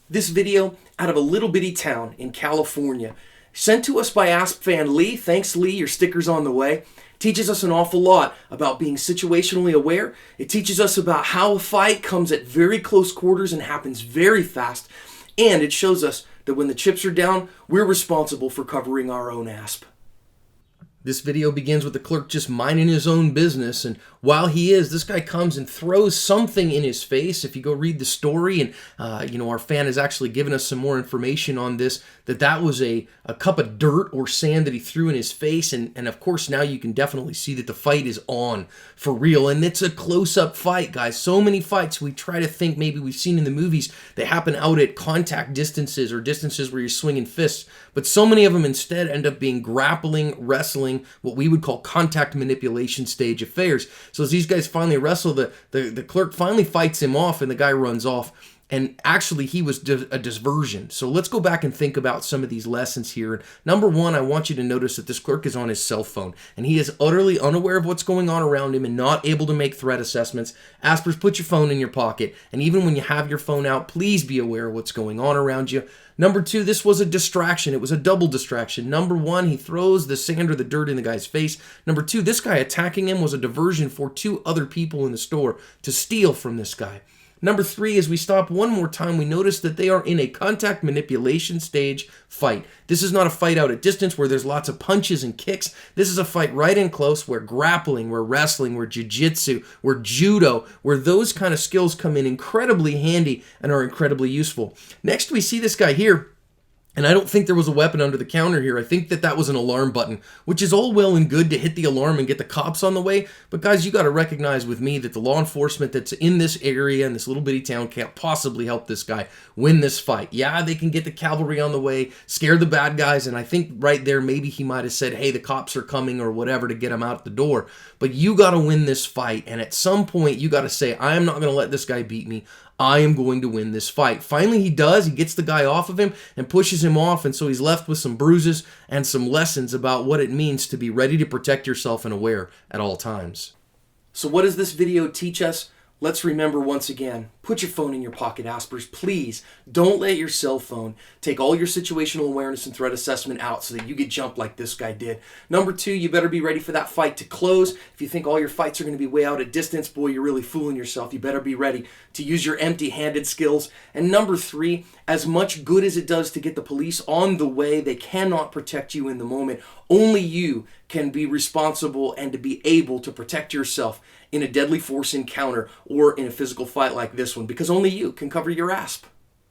This video out of a little bitty town in California, sent to us by Asp fan Lee. Thanks, Lee, your sticker's on the way. Teaches us an awful lot about being situationally aware. It teaches us about how a fight comes at very close quarters and happens very fast. And it shows us that when the chips are down, we're responsible for covering our own asp. This video begins with the clerk just minding his own business, and while he is, this guy comes and throws something in his face. If you go read the story, and our fan has actually given us some more information on this, that was a cup of dirt or sand that he threw in his face, and of course now you can definitely see that the fight is on for real, and it's a close-up fight, guys. So many fights we try to think maybe we've seen in the movies, they happen out at contact distances or distances where you're swinging fists, but so many of them instead end up being grappling, wrestling, what we would call contact manipulation stage affairs. So as these guys finally wrestle, the clerk finally fights him off and the guy runs off. And actually, he was a diversion. So let's go back and think about some of these lessons here. Number one, I want you to notice that this clerk is on his cell phone, and he is utterly unaware of what's going on around him and not able to make threat assessments. Aspers, put your phone in your pocket, and even when you have your phone out, please be aware of what's going on around you. Number two, this was a distraction. It was a double distraction. Number one, he throws the sand or the dirt in the guy's face. Number two, this guy attacking him was a diversion for two other people in the store to steal from this guy. Number three, as we stop one more time, we notice that they are in a contact manipulation stage fight. This is not a fight out at distance where there's lots of punches and kicks. This is a fight right in close where grappling, where wrestling, where jiu-jitsu, where judo, where those kind of skills come in incredibly handy and are incredibly useful. Next, we see this guy here. And I don't think there was a weapon under the counter here. I think that was an alarm button, which is all well and good to hit the alarm and get the cops on the way. But guys, you got to recognize with me that the law enforcement that's in this area, in this little bitty town, can't possibly help this guy win this fight. Yeah, they can get the cavalry on the way, scare the bad guys, and I think right there maybe he might have said, hey, the cops are coming or whatever to get him out the door. But you got to win this fight, and at some point you got to say, I am not going to let this guy beat me. I am going to win this fight. Finally, he does. He gets the guy off of him and pushes him off, and so he's left with some bruises and some lessons about what it means to be ready to protect yourself and aware at all times. So what does this video teach us? Let's remember once again, put your phone in your pocket, Aspers. Please don't let your cell phone take all your situational awareness and threat assessment out so that you get jumped like this guy did. Number two, you better be ready for that fight to close. If you think all your fights are going to be way out at distance, boy, you're really fooling yourself. You better be ready to use your empty-handed skills. And number three, as much good as it does to get the police on the way, they cannot protect you in the moment. Only you can be responsible and to be able to protect yourself in a deadly force encounter or in a physical fight like this one, because only you can cover your asp.